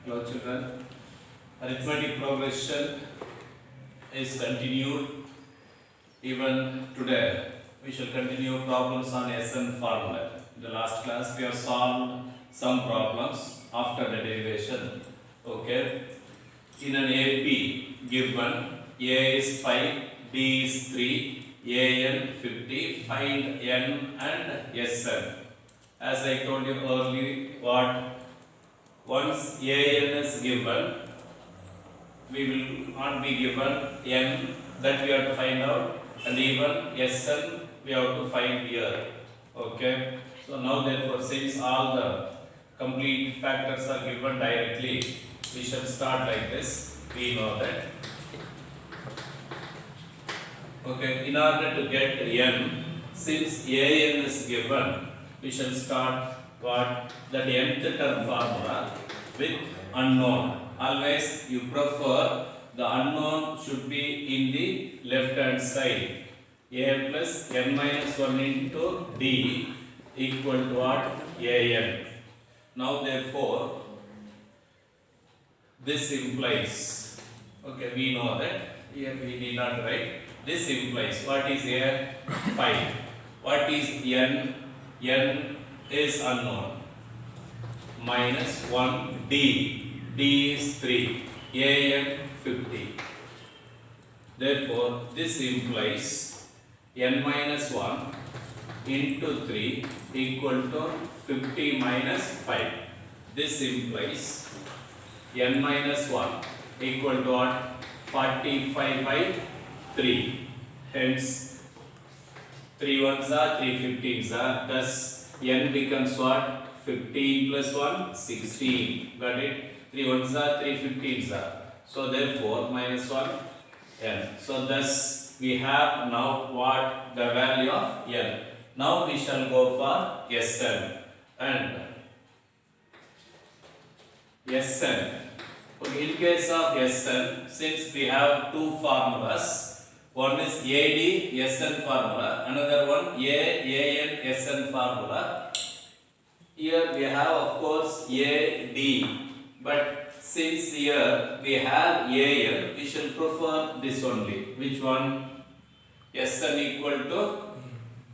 Hello children. Arithmetic progression is continued even today. We shall continue problems on SN formula. In the last class we have solved some problems after the derivation. Okay. In an AP given A is 5, B is 3, AN 50, find N and SN. As I told you earlier, once AN is given, we will not be given N, that we have to find out, and even Sn we have to find here. Okay. So now therefore, since all the complete factors are given directly, we shall start like this. We know that. Okay. In order to get N, since AN is given, we shall start what? That nth term formula with unknown. Always you prefer the unknown should be in the left hand side. A plus n minus 1 into d equal to what? An. Now therefore, this implies, okay, we know that, here we need not write. This implies, what is here? 5. What is n? N is unknown. Minus 1 d. D is 3. An 50. Therefore, this implies n minus 1 into 3 equal to 50 minus 5. This implies n minus 1 equal to what? 45 by 3. Hence, 3 ones are 3 15s are. Thus, n becomes what? 15 plus 1, 16. Got it? 3 ones are 3 15s are. So therefore, minus 1 n. So thus, we have now what? The value of n. Now we shall go for Sn. And Sn. Okay, in case of Sn, since we have two formulas, one is AD Sn formula, another one AN Sn formula. Here we have of course AD, but since here we have AN, we shall prefer this only. Which one? Sn equal to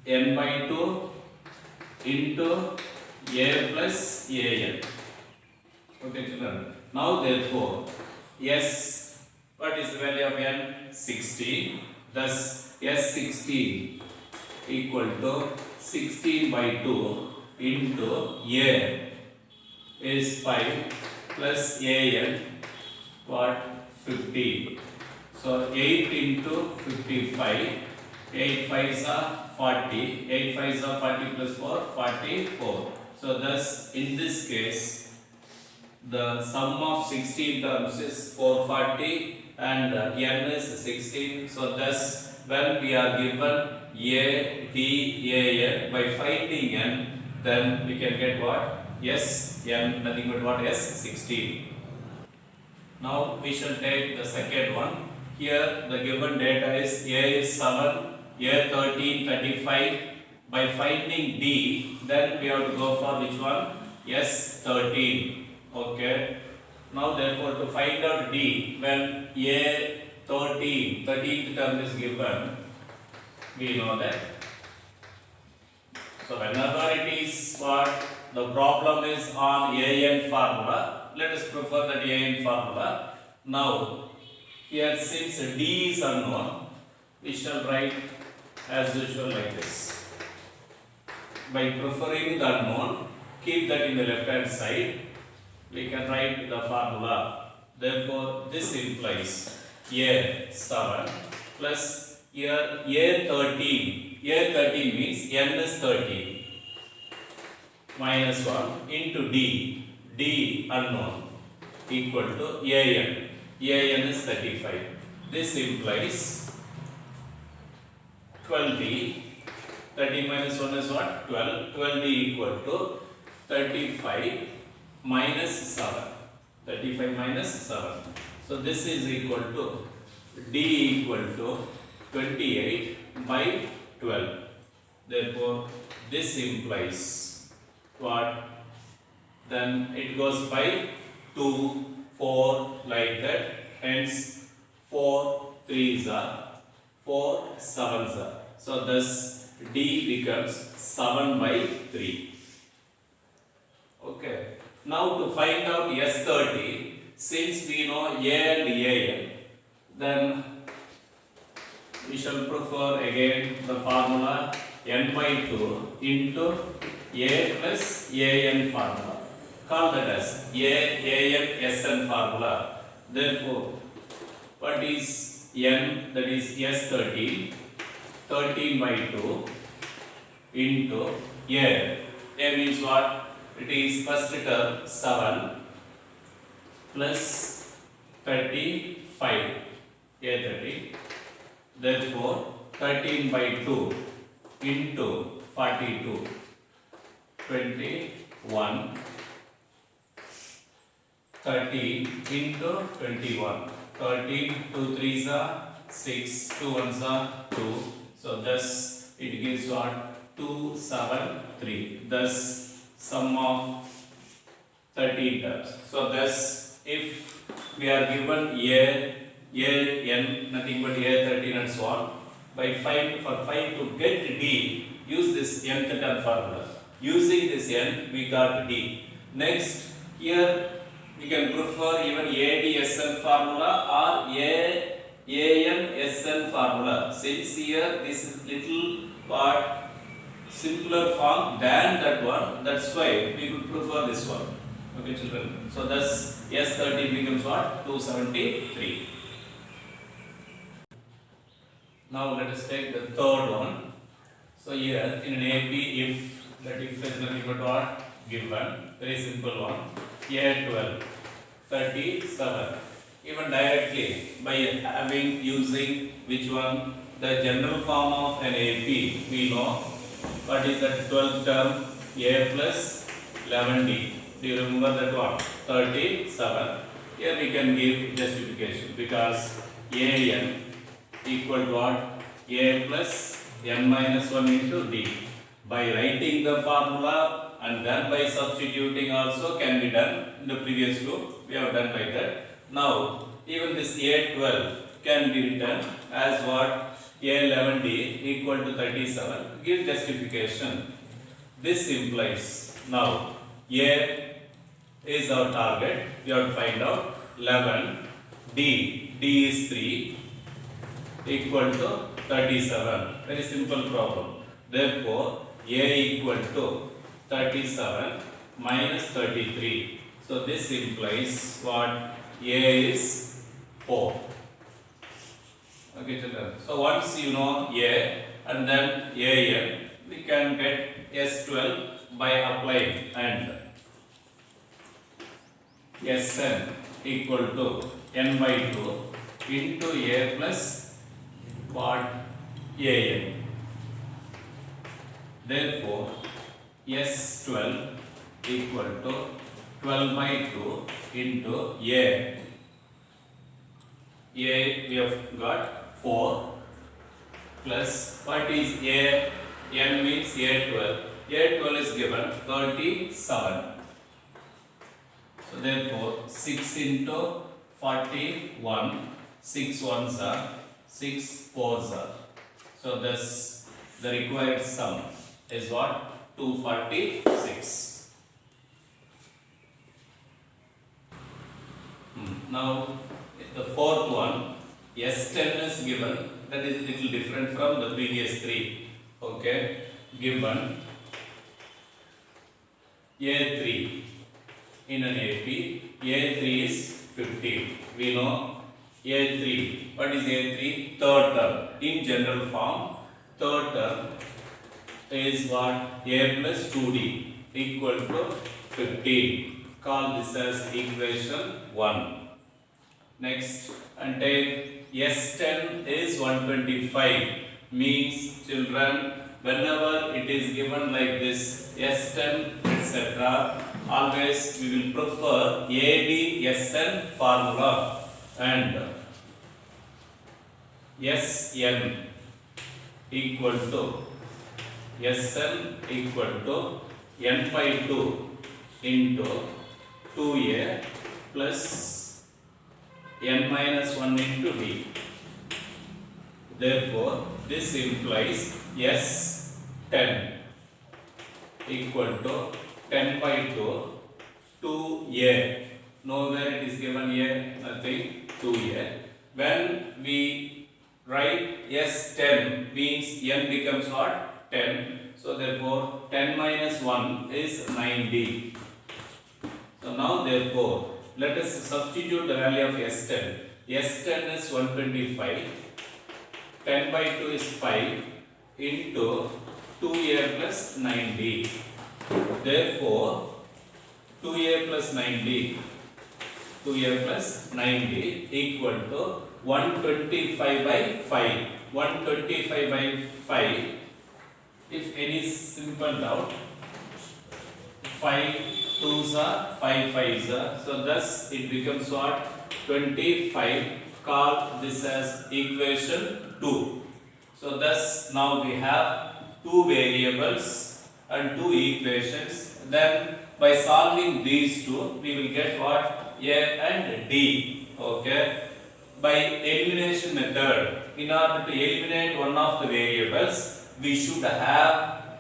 n by 2 into A plus AN. Okay, children. Now therefore, S, what is the value of n? 16. Thus, S16 equal to 16 by 2 into A is 5 plus AN, what? 50. So 8 into 55. 8 5s are 40. 8 5s are 40 plus 4, 44. So thus, in this case, the sum of 16 terms is 440 and n is 16. So thus, when we are given A, D, A, N, by finding n, then we can get what? S, n, nothing but what? S, 16. Now we shall take the second one. Here the given data is A is 7, A 13, 35. By finding D, then we have to go for which one? S, 13. Okay. Now therefore, to find out D, when A 13th term is given, we know that. So whenever it is what? The problem is on AN formula, let us prefer that AN formula. Now, here since D is unknown, we shall write as usual like this. By preferring the unknown, keep that in the left hand side, we can write the formula. Therefore, this implies A 7 plus here A 13. A 13 means n is 13 minus 1 into D. D unknown equal to AN. AN is 35. This implies 12D. 30 minus 1 is what? 12. 12D equal to 35 minus 7. 35 minus 7. So this is equal to D equal to 28 by 12. Therefore, this implies what? Then it goes by 2 2, 4 like that. Hence 4 3s are 4 7s are. So thus D becomes 7 by 3. Okay. Now to find out S30, since we know A and AN, then we shall prefer again the formula n by 2 into A plus AN formula. Call that as AN SN formula. Therefore, what is n? That is S13, 13 by 2 into A. A means what? It is first term 7 plus 35. A 30. Therefore, 13 by 2 into 42, 21, 13 into 21, 13, 2 3s are 6, 2 1s are 2, so thus it gives what? 2, 7, 3, thus sum of 13 terms. So thus if we are given n, nothing but A13 and so on, for 5 to get D, use this nth term formula. Using this n, we got D. Next, here we can prefer even ADSN formula or ANSN formula. Since here this is little part simpler form than that one, that's why we would prefer this one. Okay, children. So thus S30 becomes what? 273. Now let us take the third one. So here in an AP, if that if is nothing but what? Given. Very simple one. A12, 37. Even directly by using which one? The general form of an AP, we know what is that 12th term? A plus 11D. Do you remember that one? 37. Here we can give justification because AN equal to what? A plus n minus 1 into D. By writing the formula and then by substituting also can be done. In the previous two, we have done like that. Now, even this A12 can be written as what? A11D equal to 37. Give justification. This implies, now, A is our target. We have to find out 11. D is 3 equal to 37. Very simple problem. Therefore, A equal to 37 minus 33. So this implies what? A is 4. Okay, children. So once you know A and then AN, we can get S12 by applying and Sn equal to n by 2 into A plus what? AN. Therefore, S12 equal to 12 by 2 into A. We have got 4 plus what is A? N means A12. A12 is given 37. So therefore 6 into 41, 6 ones are 6 fours are. So thus the required sum is what? 246. Now the fourth one, S10 is given. That is little different from the previous three. Okay, given A3 in an AP, A3 is 15. We know A3. What is A3? Third term. In general form, third term is what? A plus 2D equal to 15. Call this as equation 1. Next, and take S10 is 125. Means, children, whenever it is given like this, S10, etc., always we will prefer ADSN formula and Sn equal to Sn equal to n by 2 into 2A plus n minus 1 into d. Therefore, this implies S10 equal to 10 by 2, 2a. Nowhere it is given here, nothing, 2a. When we write S10 means n becomes what? 10. So therefore 10 minus 1 is 9d. So now therefore let us substitute the value of S10. S10 is 125. 10 by 2 is 5 into 2a plus 9d. Therefore 2a plus 9d equal to 125 by 5. 125 by 5. If any simple doubt, 5 2s are 5 5s are. So thus it becomes what? 25. Call this as equation 2. So thus now we have two variables and two equations. Then by solving these two, we will get what? A and D. Okay. By elimination method, in order to eliminate one of the variables, we should have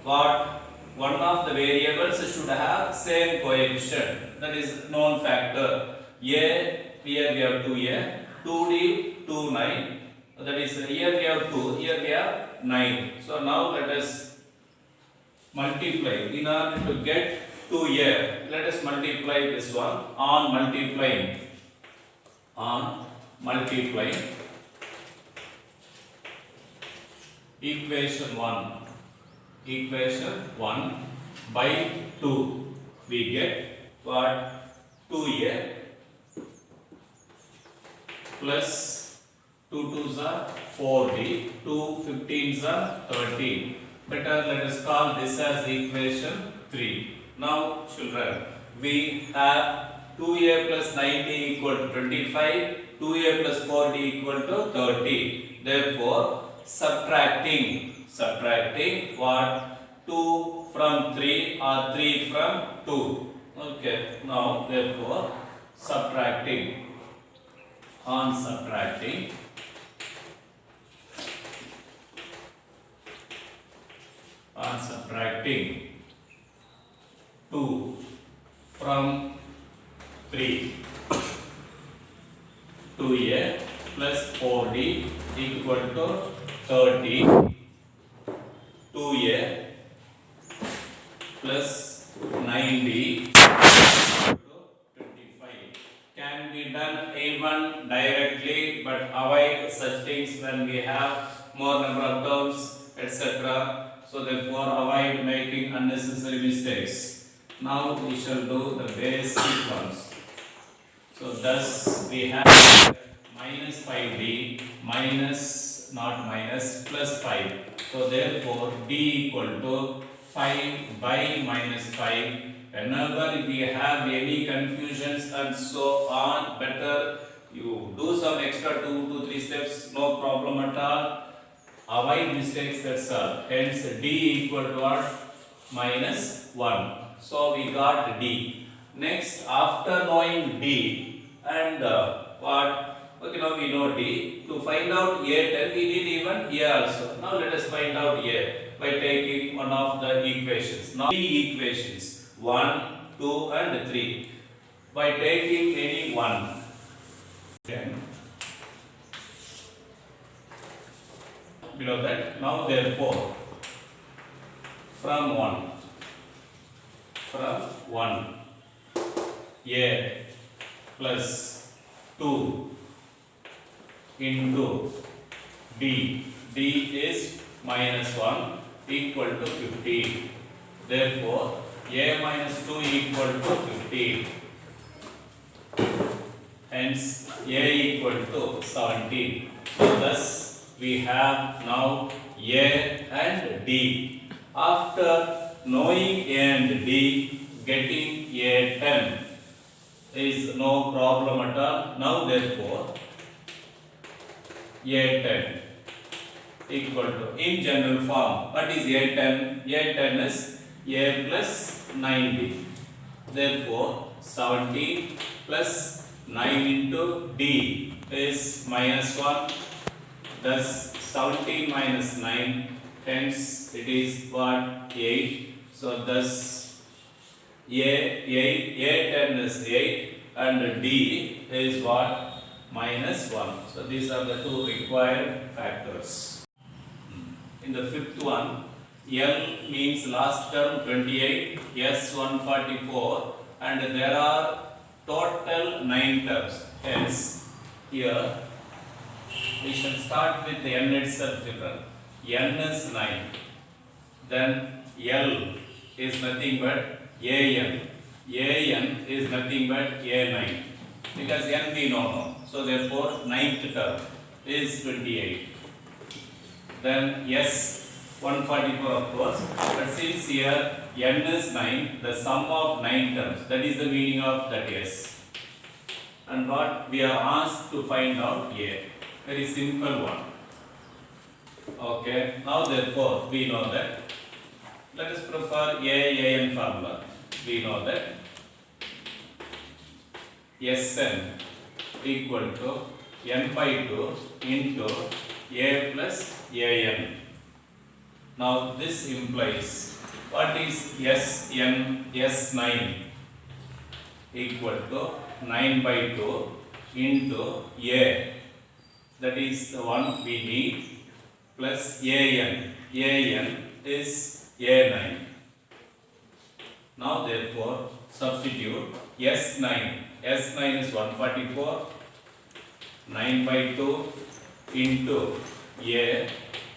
what? One of the variables should have same coefficient, that is known factor. A, here we have 2a, 2d, 2, 9. That is here we have 2, here we have 9. So now let us multiply. In order to get 2a, let us multiply this one on multiplying. Equation 1 by 2, we get what? 2a plus 2 2s are 4d, 2 15s are 13. Better let us call this as equation 3. Now children, we have 2a plus 9d equal to 25, 2a plus 4d equal to 30. Therefore, subtracting what? 2 from 3 or 3 from 2. Okay, now therefore subtracting. On subtracting 2 from 3, 2a plus 4d equal to 30, 2a plus 9d equal to 25. Can be done even directly, but avoid such things when we have more number of terms, etc. So therefore avoid making unnecessary mistakes. Now we shall do the basic ones. So thus we have minus 5d minus not minus plus 5. So therefore d equal to 5 by minus 5. Whenever we have any confusions and so on, better you do some extra 2 to 3 steps, no problem at all. Avoid mistakes, that's all. Hence d equal to what? Minus 1. So we got d. Next, after knowing d and what? Okay, now we know d. To find out a10, we need even a also. Now let us find out a by taking one of the equations. Now three equations, 1, 2 and 3. By taking any one, below that. Now therefore, from 1, a plus 2 into d is minus 1 equal to 15. Therefore, a minus 2 equal to 15. Hence, a equal to 17. So thus we have now a and d. After knowing a and d, getting a10 is no problem at all. Now therefore, a10 equal to, in general form, what is a10? a10 is a plus 9d. Therefore, 17 plus 9 into D is minus 1. Thus 17 minus 9, hence it is what? 8. So thus A10 is 8 and D is what? Minus 1. So these are the two required factors. In the fifth one, L means last term 28, S 144, and there are total 9 terms. Hence, here we shall start with the N itself, children. N is 9. Then L is nothing but AN. AN is nothing but A9. Because N we know now. So therefore, 9th term is 28. Then S 144 of course. But since here N is 9, the sum of 9 terms, that is the meaning of that S. And what we are asked to find out here. Very simple one. Okay. Now therefore, we know that. Let us prefer AN formula. We know that Sn equal to n by 2 into a plus an. Now this implies what is S9 equal to 9 by 2 into a, that is the one we need, plus an. An is a9. Now therefore substitute S9 is 144, 9 by 2 into A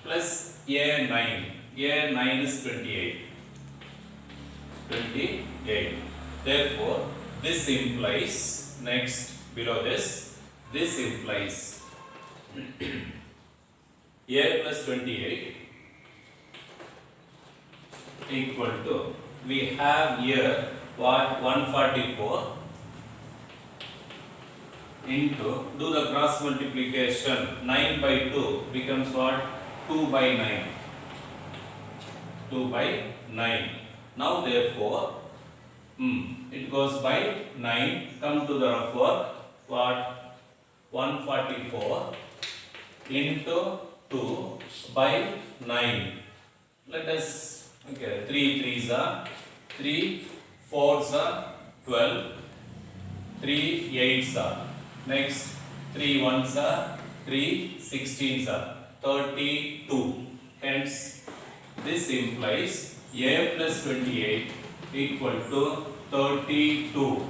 plus A9. A9 is 28. 28. Therefore, this implies, next below this implies A plus 28 equal to, we have here what? 144 into, do the cross multiplication, 9 by 2 becomes what? 2 by 9. 2 by 9. Now therefore, it goes by 9, come to the rough work, what? 144 into 2 by 9. Let us, okay, 3 3s are 3, 4s are 12, 3 8s are. Next, 3 1s are 3 16s are 32. Hence, this implies A plus 28 equal to 32.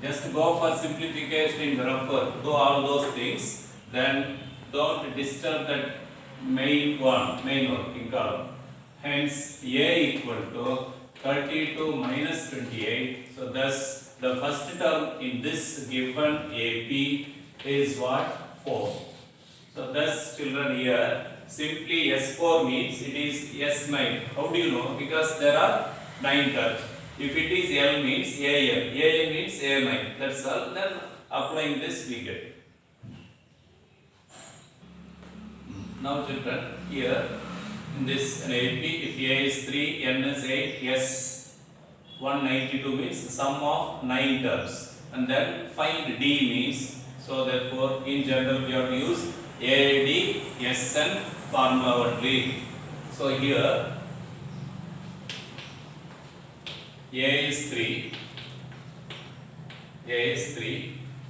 Just go for simplification in the rougher, do all those things, then don't disturb that main working column. Hence, A equal to 32 minus 28. So thus, the first term in this given AP is what? 4. So thus, children, here simply S4 means it is S9. How do you know? Because there are 9 terms. If it is L means AN. AN means A9. That's all. Then applying this we get. Now children, here in this AP, if A is 3, N is 8, S 192 means sum of 9 terms. And then find D means, so therefore in general we have to use AD SN formula only. So here A is 3,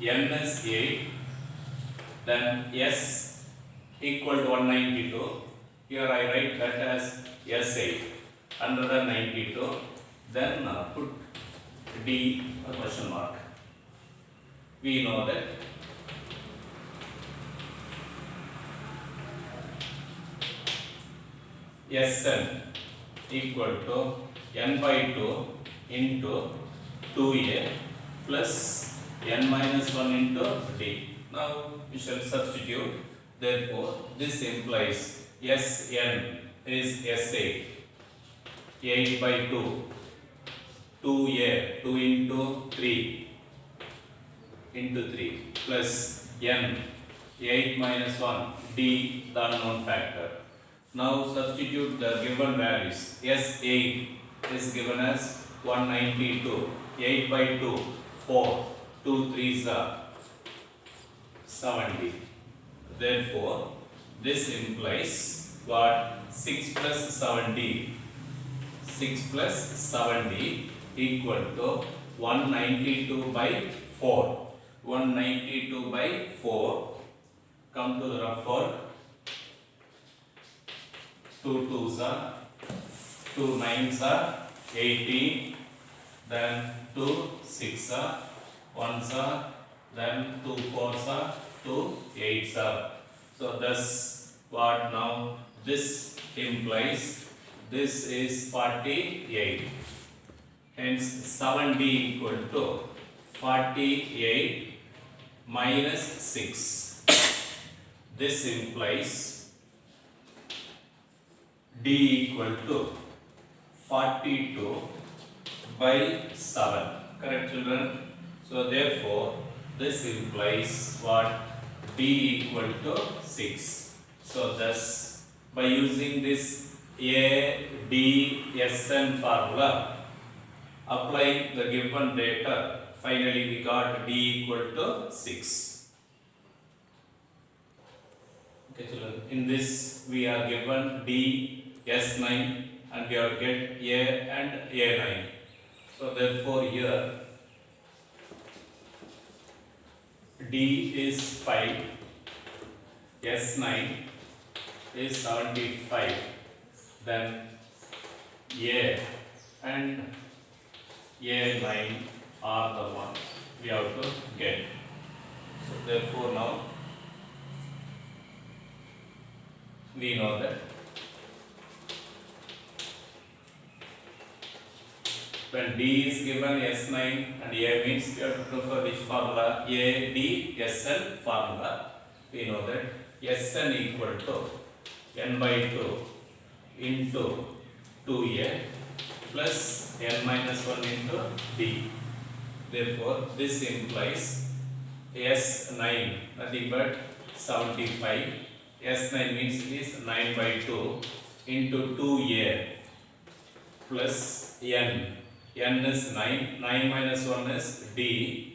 N is 8, then S equal to 192. Here I write that as S8, 192. Then put D, a question mark. We know that Sn equal to n by 2 into 2a plus n minus 1 into d. Now we shall substitute. Therefore, this implies Sn is S8, 8 by 2, 2a, 2 into 3 into 3 plus n, 8 minus 1, d, the unknown factor. Now substitute the given values. S8 is given as 192. 8 by 2, 4. 2 3s are 70. Therefore, this implies what? 6 plus 70. 6 plus 70 equal to 192 by 4. 192 by 4. Come to the rough work. 2 2s are 2 9s are 18. Then 2 6 are 1s are. Then 2 4s are 2 8s are. So thus what now? This implies this is 48. Hence 7D equal to 48 minus 6. This implies D equal to 42 by 7. Correct, children? So therefore this implies what? D equal to 6. So thus by using this A, D, Sn formula, applying the given data, finally we got D equal to 6. Okay, children, in this we are given D, S9 and we have to get A and A9. So therefore here D is 5, S9 is 75, then A and A9 are the ones we have to get. So therefore now we know that when D is given S9 and A means we have to prefer which formula? A, D, Sn formula. We know that Sn equal to n by 2 into 2A plus n minus 1 into D. Therefore, this implies S9 nothing but 75. S9 means it is 9 by 2 into 2A plus n. N is 9. 9 minus 1 is D.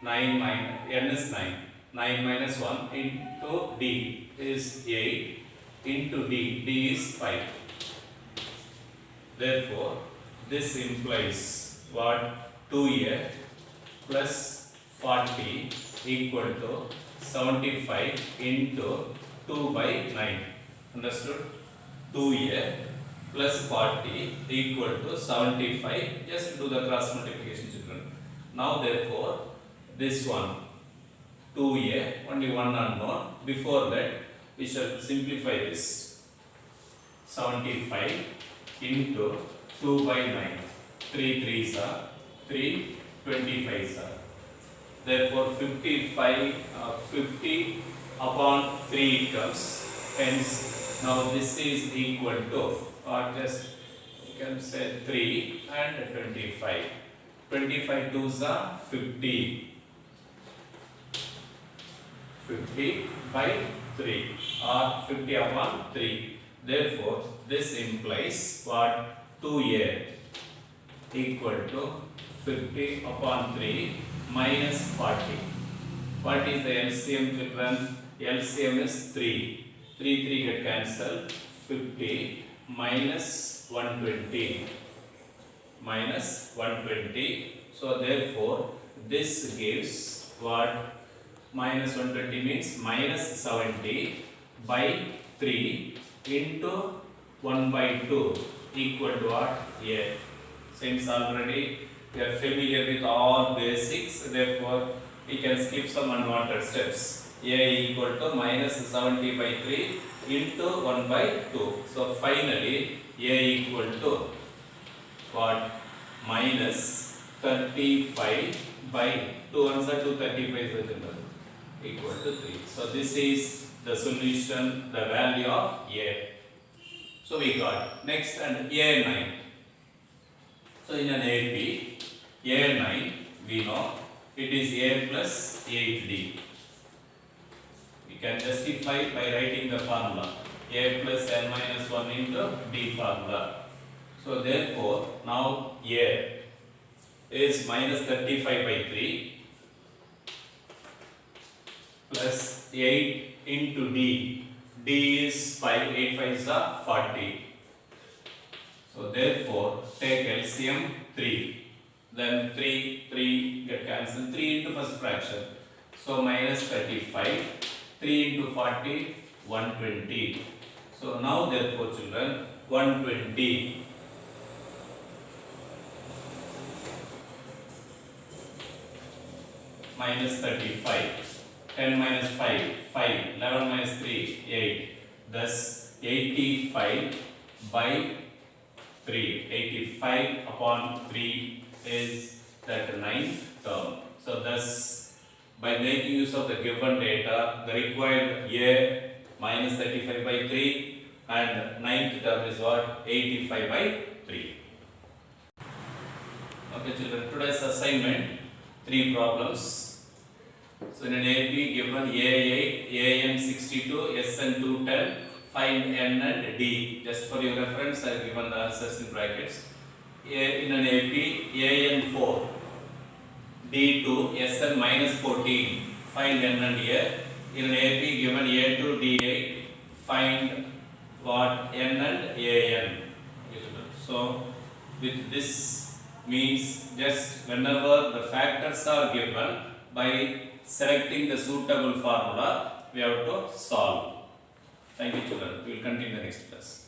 9 minus n is 9. 9 minus 1 into D is 8 into D. D is 5. Therefore, this implies what? 2A plus 40 equal to 75 into 2 by 9. Understood? 2A plus 40 equal to 75. Just do the cross multiplication, children. Now therefore, this one 2A, only one unknown. Before that, we shall simplify this. 75 into 2 by 9. 3 3s are 3, 25s are. Therefore, 50 upon 3 it comes. Hence, now this is equal to, or just you can say 3 and 25. 25 2s are 50. 50 by 3 or 50 upon 3. Therefore, this implies what? 2A equal to 50 upon 3 minus 40. What is the LCM, children? LCM is 3. 3 get cancelled. 50 minus 120. Minus 120. So therefore, this gives what? Minus 120 means minus 70 by 3 into 1 by 2 equal to what? A. Since already we are familiar with all basics, therefore we can skip some unwanted steps. A equal to minus 70 by 3 into 1 by 2. So finally A equal to what? Minus 35 by 2 ones are 235 equal to 3. So this is the solution, the value of A. So we got next and A9. So in an AP, A9 we know it is A plus 8D. We can justify by writing the formula A plus n minus 1 into D formula. So therefore now A is minus 35 by 3 plus 8 into d. D is 5, 8 5 is 40. So therefore take LCM 3. Then 3 get cancelled. 3 into first fraction. So minus 35. 3 into 40, 120. So now therefore children, 120 minus 35. 10 minus 5, 5. 11 minus 3, 8. Thus 85 by 3. 85 upon 3 is that 9th term. So thus, by making use of the given data, the required A minus 35 by 3 and 9th term is what? 85 by 3. Okay children, today's assignment, 3 problems. So in an AP given A8, AN 62, SN 210, find N and D. Just for your reference, I have given the answers in brackets. In an AP, AN 4, D2, SN minus 14, find N and A. In an AP given A2, D8, find what? N and AN. So with this means just whenever the factors are given, by selecting the suitable formula, we have to solve. Thank you children. We will continue the next class.